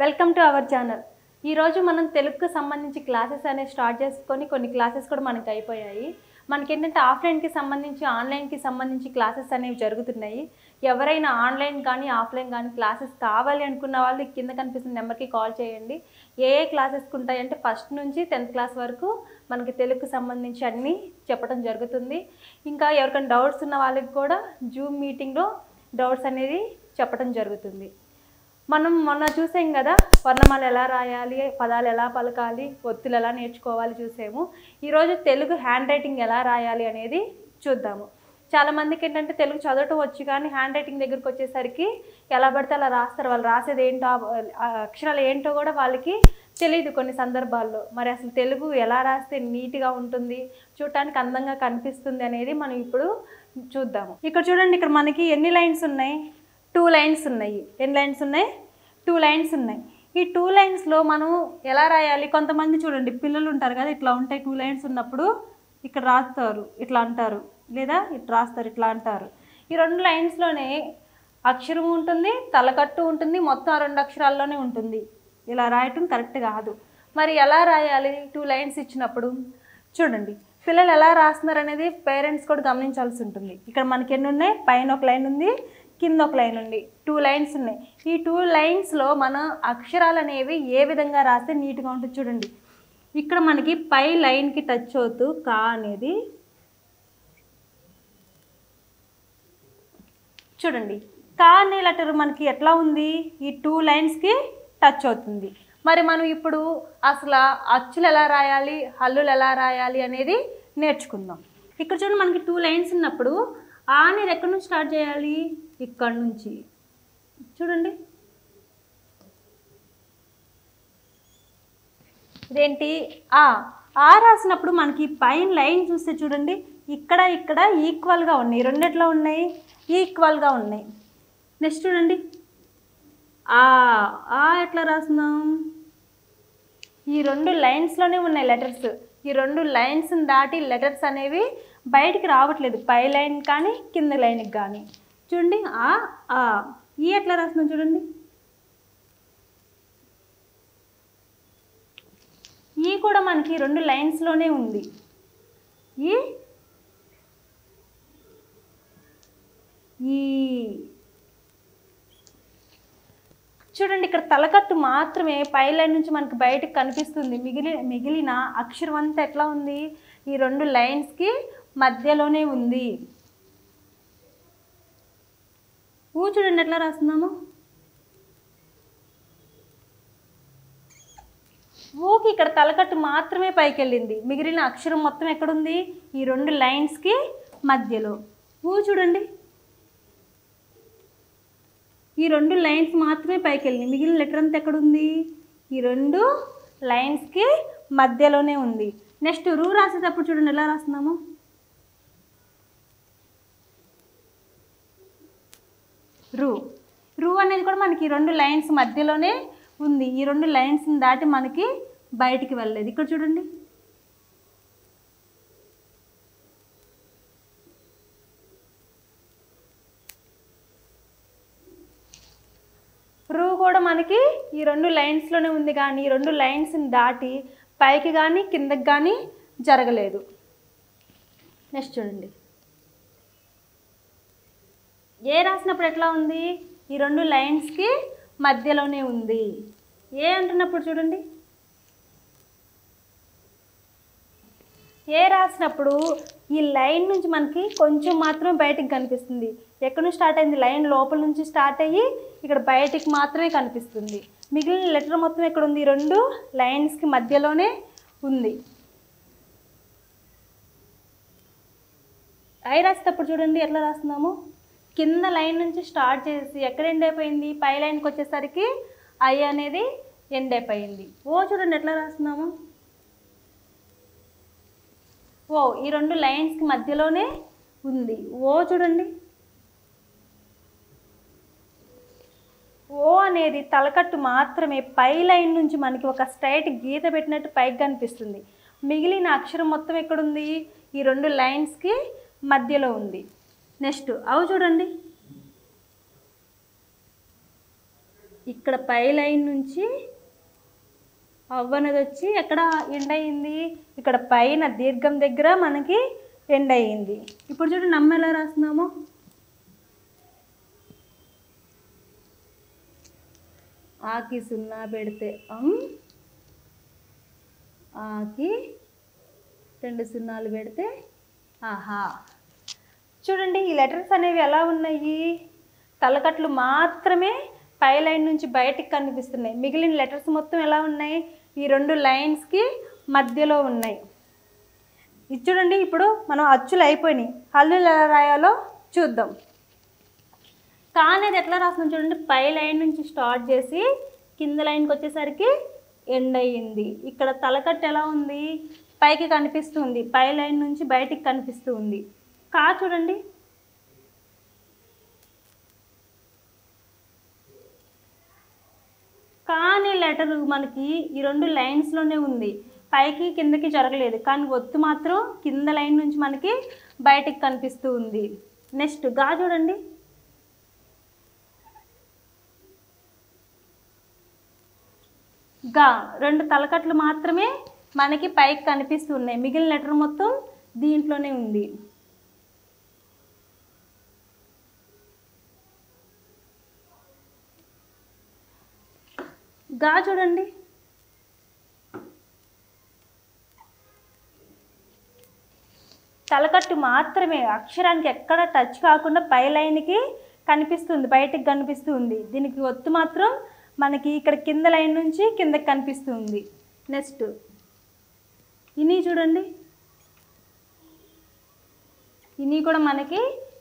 Welcome to our channel. ఈరోజు మనం తెలుగుకు సంబంధించి క్లాసెస్ అనేవి స్టార్ట్ చేసుకొని కొన్ని క్లాసెస్ కూడా మనకి అయిపోయాయి. మనకేంటంటే ఆఫ్లైన్కి సంబంధించి ఆన్లైన్కి సంబంధించి క్లాసెస్ అనేవి జరుగుతున్నాయి. ఎవరైనా ఆన్లైన్ కానీ ఆఫ్లైన్ కానీ క్లాసెస్ కావాలి అనుకున్న వాళ్ళు కింద కనిపిస్తున్న నెంబర్కి కాల్ చేయండి. ఏ క్లాసెస్కి ఉంటాయంటే ఫస్ట్ నుంచి 10th క్లాస్ వరకు మనకి తెలుగుకు సంబంధించి అన్నీ చెప్పడం జరుగుతుంది. ఇంకా ఎవరికైనా డౌట్స్ ఉన్న వాళ్ళకి కూడా జూమ్ మీటింగ్లో డౌట్స్ అనేది చెప్పడం జరుగుతుంది. మనం మొన్న చూసాం కదా, వర్ణమాల ఎలా రాయాలి, పదాలు ఎలా పలకాలి, ఒత్తులు ఎలా నేర్చుకోవాలి చూసాము. ఈరోజు తెలుగు హ్యాండ్ రైటింగ్ ఎలా రాయాలి అనేది చూద్దాము. చాలామందికి ఏంటంటే తెలుగు చదవటం వచ్చు కానీ హ్యాండ్ రైటింగ్ దగ్గరికి వచ్చేసరికి ఎలా పడితే అలా రాస్తారు. వాళ్ళు రాసేది ఏంటో, అక్షరాలు ఏంటో కూడా వాళ్ళకి తెలియదు కొన్ని సందర్భాల్లో. మరి అసలు తెలుగు ఎలా రాస్తే నీట్గా ఉంటుంది, చూడటానికి అందంగా కనిపిస్తుంది అనేది మనం ఇప్పుడు చూద్దాము. ఇక్కడ చూడండి, ఇక్కడ మనకి ఎన్ని లైన్స్ ఉన్నాయి? 2 లైన్స్ ఉన్నాయి. ఎన్ని లైన్స్ ఉన్నాయి? 2 లైన్స్ ఉన్నాయి. ఈ 2 లైన్స్లో మనం ఎలా రాయాలి? కొంతమంది చూడండి, పిల్లలు ఉంటారు కదా, ఇట్లా ఉంటాయి. 2 లైన్స్ ఉన్నప్పుడు ఇక్కడ రాస్తారు, ఇట్లా అంటారు, లేదా ఇట్లా రాస్తారు, ఇట్లా అంటారు. ఈ 2 లైన్స్లోనే అక్షరం ఉంటుంది, తలకట్టు ఉంటుంది, మొత్తం 2 అక్షరాల్లోనే ఉంటుంది. ఇలా రాయటం కరెక్ట్ కాదు. మరి ఎలా రాయాలి 2 లైన్స్ ఇచ్చినప్పుడు? చూడండి, పిల్లలు ఎలా రాస్తున్నారు అనేది పేరెంట్స్ కూడా గమనించాల్సి ఉంటుంది. ఇక్కడ మనకి ఎన్ని ఉన్నాయి? పైన ఒక లైన్ ఉంది, కింద ఒక లైన్ ఉంది. 2 లైన్స్ ఉన్నాయి. ఈ 2 లైన్స్లో మన అక్షరాలు అనేవి ఏ విధంగా రాస్తే నీట్గా ఉంటుంది చూడండి. ఇక్కడ మనకి పై లైన్కి టచ్ అవుతూ కా అనేది చూడండి, కా అనే లెటర్ మనకి ఎట్లా ఉంది? ఈ 2 లైన్స్కి టచ్ అవుతుంది. మరి మనం ఇప్పుడు అసలు అచ్చులు ఎలా రాయాలి, హల్లులు ఎలా రాయాలి అనేది నేర్చుకుందాం. ఇక్కడ చూడండి, మనకి 2 లైన్స్ ఉన్నప్పుడు ఆ అనేది ఎక్కడి నుంచి స్టార్ట్ చేయాలి? ఇక్కడ నుంచి. చూడండి, ఇదేంటి? ఆ రాసినప్పుడు మనకి పైన లైన్ చూస్తే చూడండి, ఇక్కడ ఇక్కడ ఈక్వల్గా ఉన్నాయి. రెండిట్లో ఉన్నాయి, ఈక్వల్గా ఉన్నాయి. నెక్స్ట్ చూడండి, ఆ ఎట్లా రాస్తున్నాం? ఈ 2 లైన్స్లోనే ఉన్నాయి లెటర్స్. ఈ 2 లైన్స్ని దాటి లెటర్స్ అనేవి బయటికి రావట్లేదు, పై లైన్ కానీ కింద లైన్కి కానీ. చూడండి, ఈ ఎట్లా రాస్తున్నాం చూడండి, ఈ కూడా మనకి 2 లైన్స్లోనే ఉంది. ఈ చూడండి, ఇక్కడ తలకట్టు మాత్రమే పై లైన్ నుంచి మనకి బయటకు కనిపిస్తుంది. మిగిలిన అక్షరం అంతా ఎట్లా ఉంది? ఈ 2 లైన్స్కి మధ్యలోనే ఉంది. చూడండి ఎట్లా రాస్తున్నాము. ఊకి ఇక్కడ తలకట్టు మాత్రమే పైకి వెళ్ళింది, మిగిలిన అక్షరం మొత్తం ఎక్కడుంది? ఈ 2 లైన్స్కి మధ్యలో. చూడండి, ఈ 2 లైన్స్ మాత్రమే పైకి వెళ్ళింది, మిగిలిన లెటర్ అంతా ఎక్కడుంది? ఈ 2 లైన్స్కి మధ్యలోనే ఉంది. నెక్స్ట్ రూ రాసేటప్పుడు చూడండి ఎలా రాస్తున్నాము. రూ అనేది కూడా మనకి 2 లైన్స్ మధ్యలోనే ఉంది. ఈ 2 లైన్స్ని దాటి మనకి బయటికి వెళ్ళలేదు. ఇక్కడ చూడండి, రూ కూడా మనకి ఈ 2 లైన్స్లోనే ఉంది, కానీ ఈ 2 లైన్స్ని దాటి పైకి కానీ కిందకి కానీ జరగలేదు. నెక్స్ట్ చూడండి, ఏ రాసినప్పుడు ఎట్లా ఉంది? ఈ 2 లైన్స్కి మధ్యలోనే ఉంది. ఏ అంటున్నప్పుడు చూడండి, ఏ రాసినప్పుడు ఈ లైన్ నుంచి మనకి కొంచెం మాత్రమే బయటికి కనిపిస్తుంది. ఎక్కడి నుంచి స్టార్ట్ అయింది? లైన్ లోపల నుంచి స్టార్ట్ అయ్యి ఇక్కడ బయటికి మాత్రమే కనిపిస్తుంది. మిగిలిన లెటర్ మొత్తం ఎక్కడ ఉంది? 2 లైన్స్కి మధ్యలోనే ఉంది. ఐ రాసేటప్పుడు చూడండి ఎట్లా రాస్తున్నాము. కింద లైన్ నుంచి స్టార్ట్ చేసి ఎక్కడ ఎండ్ అయిపోయింది? పై లైన్కి వచ్చేసరికి ఐ అనేది ఎండ్ అయిపోయింది. చూడండి ఎట్లా రాస్తున్నాము. ఈ 2 లైన్స్కి మధ్యలోనే ఉంది. చూడండి, అనేది తలకట్టు మాత్రమే పై లైన్ నుంచి మనకి ఒక స్ట్రైట్ గీత పెట్టినట్టు పైకి కనిపిస్తుంది. మిగిలిన అక్షరం మొత్తం ఎక్కడుంది? ఈ 2 లైన్స్కి మధ్యలో ఉంది. నెక్స్ట్ చూడండి, ఇక్కడ పై లైన్ నుంచి అవ్వ అనేది వచ్చి ఎక్కడ ఎండ్ అయ్యింది, ఇక్కడ పైన దీర్ఘం దగ్గర మనకి ఎండ్ అయ్యింది. ఇప్పుడు చూడండి నమ్మ ఎలా రాస్తున్నామో, ఆకి 0 పెడితే ఆకి 2 0 పెడితే ఆహా. చూడండి ఈ లెటర్స్ అనేవి ఎలా ఉన్నాయి, తలకట్లు మాత్రమే పై లైన్ నుంచి బయటికి కనిపిస్తున్నాయి. మిగిలిన లెటర్స్ మొత్తం ఎలా ఉన్నాయి, ఈ 2 లైన్స్కి మధ్యలో ఉన్నాయి. ఇది చూడండి ఇప్పుడు మనం అచ్చులు అయిపోయినాయి, హల్లులు ఎలా రాయాలో చూద్దాం. కా అనేది ఎట్లా రాస్తున్నాం చూడండి, పై లైన్ నుంచి స్టార్ట్ చేసి కింద లైన్కి వచ్చేసరికి ఎండ్ అయ్యింది. ఇక్కడ తలకట్టు ఎలా ఉంది, పైకి కనిపిస్తుంది, పై లైన్ నుంచి బయటికి కనిపిస్తుంది. కా చూడండి కా అనే లెటరు మనకి ఈ 2 లైన్స్లోనే ఉంది, పైకి కిందకి జరగలేదు, కానీ ఒత్తు మాత్రం కింద లైన్ నుంచి మనకి బయటికి కనిపిస్తూ ఉంది. నెక్స్ట్ గా చూడండి, గా 2 తలకట్లు మాత్రమే మనకి పైకి కనిపిస్తున్నాయి, మిగిలిన లెటర్ మొత్తం దీంట్లోనే ఉంది. గా చూడండి, తలకట్టు మాత్రమే అక్షరానికి ఎక్కడ టచ్ కాకుండా పై లైన్కి కనిపిస్తుంది, బయటికి కనిపిస్తుంది. దీనికి ఒత్తు మాత్రం మనకి ఇక్కడ కింద లైన్ నుంచి కిందకి కనిపిస్తుంది. నెక్స్ట్ ఇని చూడండి, ఇని కూడా మనకి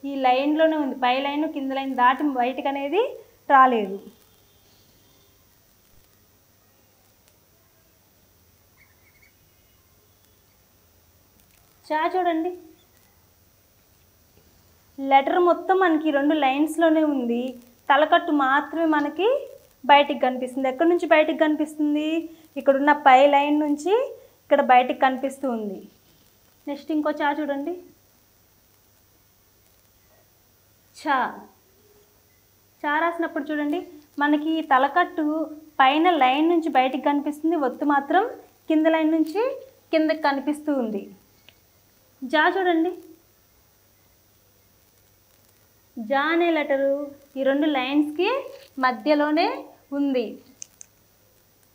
ఈ లైన్లోనే ఉంది, పై లైన్ కింద లైన్ దాటి బయటికి అనేది రాలేదు. చా చూడండి, లెటర్ మొత్తం మనకి 2 లైన్స్లోనే ఉంది, తలకట్టు మాత్రమే మనకి బయటికి కనిపిస్తుంది. ఎక్కడి నుంచి బయటికి కనిపిస్తుంది, ఇక్కడున్న పై లైన్ నుంచి ఇక్కడ బయటికి కనిపిస్తూ ఉంది. నెక్స్ట్ ఇంకో చా చూడండి, చా చా రాసినప్పుడు చూడండి మనకి తలకట్టు పైన లైన్ నుంచి బయటికి కనిపిస్తుంది, ఒత్తు మాత్రం కింద లైన్ నుంచి కిందకి కనిపిస్తూ ఉంది. జా చూడండి, జా అనే లెటరు ఈ 2 లైన్స్కి మధ్యలోనే ఉంది.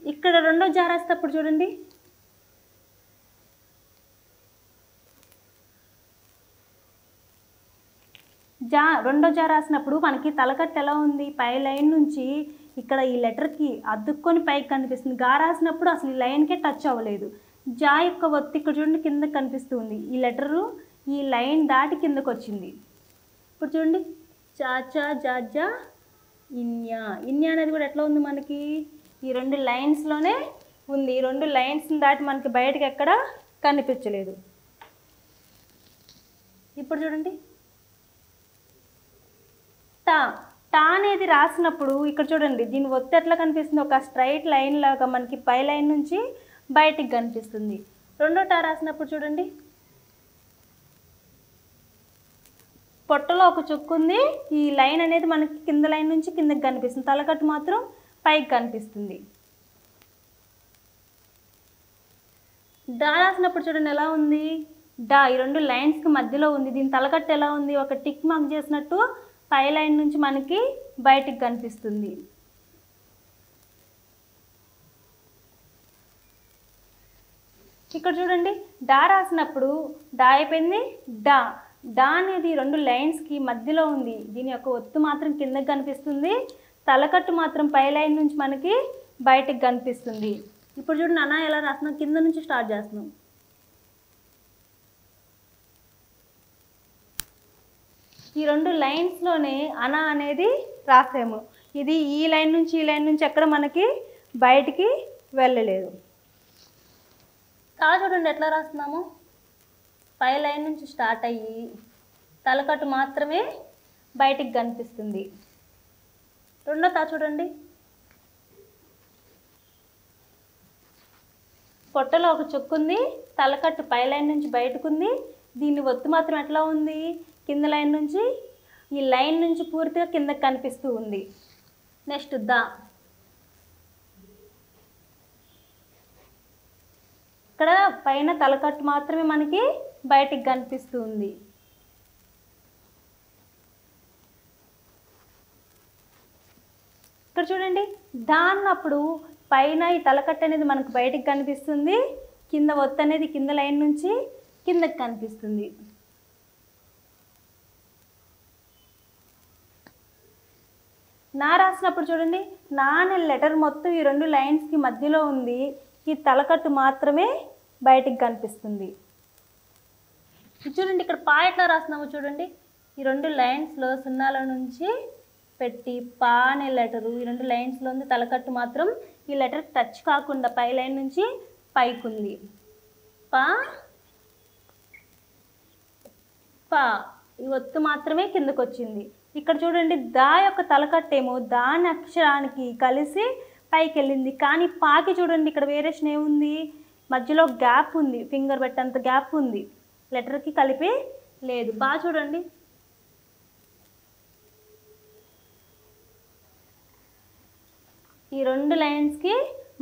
ఇక్కడ రెండో జా రాసేటప్పుడు చూడండి, రెండో జా రాసినప్పుడు మనకి తలకట్టు ఎలా ఉంది, పై లైన్ నుంచి ఇక్కడ ఈ లెటర్కి అద్దుకొని పైకి కనిపిస్తుంది. గా రాసినప్పుడు అసలు ఈ లైన్కే టచ్ అవ్వలేదు. జా యొక్క ఒత్తి ఇక్కడ చూడండి కిందకి కనిపిస్తుంది, ఈ లెటరు ఈ లైన్ దాటి కిందకు వచ్చింది. ఇప్పుడు చూడండి చాచా జాజా ఇన్యా, ఇన్యా అనేది కూడా ఎట్లా ఉంది మనకి ఈ 2 లైన్స్లోనే ఉంది, ఈ 2 లైన్స్ని దాటి మనకి బయటకు ఎక్కడ కనిపించలేదు. ఇప్పుడు చూడండి టా, టా అనేది రాసినప్పుడు ఇక్కడ చూడండి దీని ఒత్తి ఎట్లా కనిపిస్తుంది, ఒక స్ట్రైట్ లైన్ లాగా మనకి పై లైన్ నుంచి బయటికి కనిపిస్తుంది. రెండో టా రాసినప్పుడు చూడండి పొట్టలో ఒక చుక్కు ఉంది, ఈ లైన్ అనేది మనకి కింద లైన్ నుంచి కిందకి కనిపిస్తుంది, తలకట్టు మాత్రం పైకి కనిపిస్తుంది. డా రాసినప్పుడు చూడండి ఎలా ఉంది, డా ఈ 2 లైన్స్కి మధ్యలో ఉంది, దీని తలకట్టు ఎలా ఉంది, ఒక టిక్ మార్క్ చేసినట్టు పై లైన్ నుంచి మనకి బయటికి కనిపిస్తుంది. ఇక్కడ చూడండి డా రాసినప్పుడు డా అయిపోయింది, డా డా అనేది 2 లైన్స్కి మధ్యలో ఉంది, దీని యొక్క ఒత్తు మాత్రం కిందకి కనిపిస్తుంది, తలకట్టు మాత్రం పై లైన్ నుంచి మనకి బయటికి కనిపిస్తుంది. ఇప్పుడు చూడండి అనా ఎలా రాస్తున్నాం, కింద నుంచి స్టార్ట్ చేస్తున్నాం. ఈ 2 లైన్స్లోనే అనా అనేది రాసాము, ఇది ఈ లైన్ నుంచి ఈ లైన్ నుంచి ఎక్కడ మనకి బయటికి వెళ్ళలేదు. కా చూడండి ఎట్లా రాస్తున్నాము, పై లైన్ నుంచి స్టార్ట్ అయ్యి తలకట్టు మాత్రమే బయటికి కనిపిస్తుంది. రెండో తా చూడండి పొట్టలో ఒక చుక్కు ఉంది, తలకట్టు పై లైన్ నుంచి బయటకు ఉంది, దీని ఒత్తు మాత్రం ఎట్లా ఉంది, కింద లైన్ నుంచి ఈ లైన్ నుంచి పూర్తిగా కిందకి కనిపిస్తూ ఉంది. నెక్స్ట్ దా, ఇక్కడ పైన తలకట్టు మాత్రమే మనకి బయటికి కనిపిస్తుంది. ఇక్కడ చూడండి, దాన్నప్పుడు పైన ఈ తలకట్టు అనేది మనకు బయటికి కనిపిస్తుంది, కింద ఒత్తు అనేది కింద లైన్ నుంచి కిందకి కనిపిస్తుంది. నా రాసినప్పుడు చూడండి, నా అనే లెటర్ మొత్తం ఈ 2 లైన్స్కి మధ్యలో ఉంది, ఈ తలకట్టు మాత్రమే బయటికి కనిపిస్తుంది. చూడండి ఇక్కడ పా ఎట్లా రాస్తున్నామో చూడండి, ఈ 2 లైన్స్లో సున్నాల నుంచి పెట్టి పా అనే లెటరు ఈ 2 లైన్స్లో ఉంది, తలకట్టు మాత్రం ఈ లెటర్ టచ్ కాకుండా పై లైన్ నుంచి పైకి ఉంది. పా పా ఈ ఒత్తు మాత్రమే కిందకు వచ్చింది. ఇక్కడ చూడండి, దా యొక్క తలకట్టేమో దాని అక్షరానికి కలిసి పైకి వెళ్ళింది, కానీ పాకి చూడండి ఇక్కడ వేరియేషన్ ఏముంది, మధ్యలో గ్యాప్ ఉంది, ఫింగర్ పెట్టేంత గ్యాప్ ఉంది, లెటర్కి కలిపి లేదు. బాగా చూడండి, ఈ 2 లైన్స్కి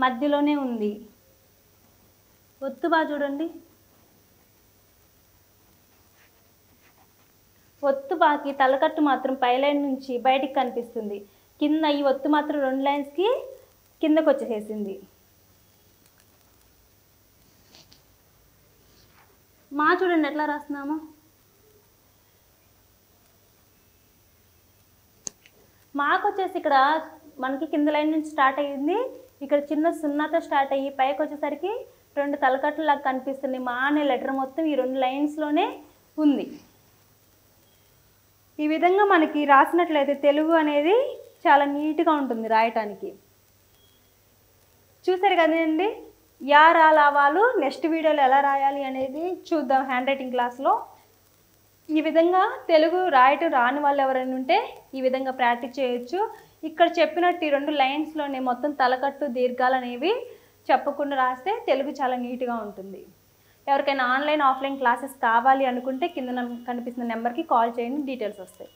మధ్యలోనే ఉంది ఒత్తు. బాగా చూడండి, ఒత్తు బాకి తలకట్టు మాత్రం పై లైన్ నుంచి బయటికి కనిపిస్తుంది, కింద ఈ ఒత్తు మాత్రం 2 లైన్స్కి కిందకు వచ్చేసేసింది. మా చూడండి ఎట్లా రాస్తున్నామో, మాకు వచ్చేసి ఇక్కడ మనకి కింద లైన్ నుంచి స్టార్ట్ అయ్యింది, ఇక్కడ చిన్న సున్నాతో స్టార్ట్ అయ్యి పైకి వచ్చేసరికి 2 తలకట్లు లాగా కనిపిస్తుంది. మా అనే లెటర్ మొత్తం ఈ 2 లైన్స్లోనే ఉంది. ఈ విధంగా మనకి రాసినట్లయితే తెలుగు అనేది చాలా నీట్గా ఉంటుంది రాయటానికి. చూసారు కదండి, యా రా లావాలు నెక్స్ట్ వీడియోలో ఎలా రాయాలి అనేది చూద్దాం హ్యాండ్ రైటింగ్ క్లాస్లో. ఈ విధంగా తెలుగు రాయటం రాని వాళ్ళు ఎవరైనా ఉంటే ఈ విధంగా ప్రాక్టీస్ చేయొచ్చు. ఇక్కడ చెప్పినట్టు ఈ 2 లైన్స్లోనే మొత్తం తలకట్టు దీర్ఘాలు అనేవి చెప్పకుండా రాస్తే తెలుగు చాలా నీట్గా ఉంటుంది. ఎవరికైనా ఆన్లైన్ ఆఫ్లైన్ క్లాసెస్ కావాలి అనుకుంటే కింద కనిపిస్తున్న నెంబర్కి కాల్ చేయండి, డీటెయిల్స్ వస్తాయి.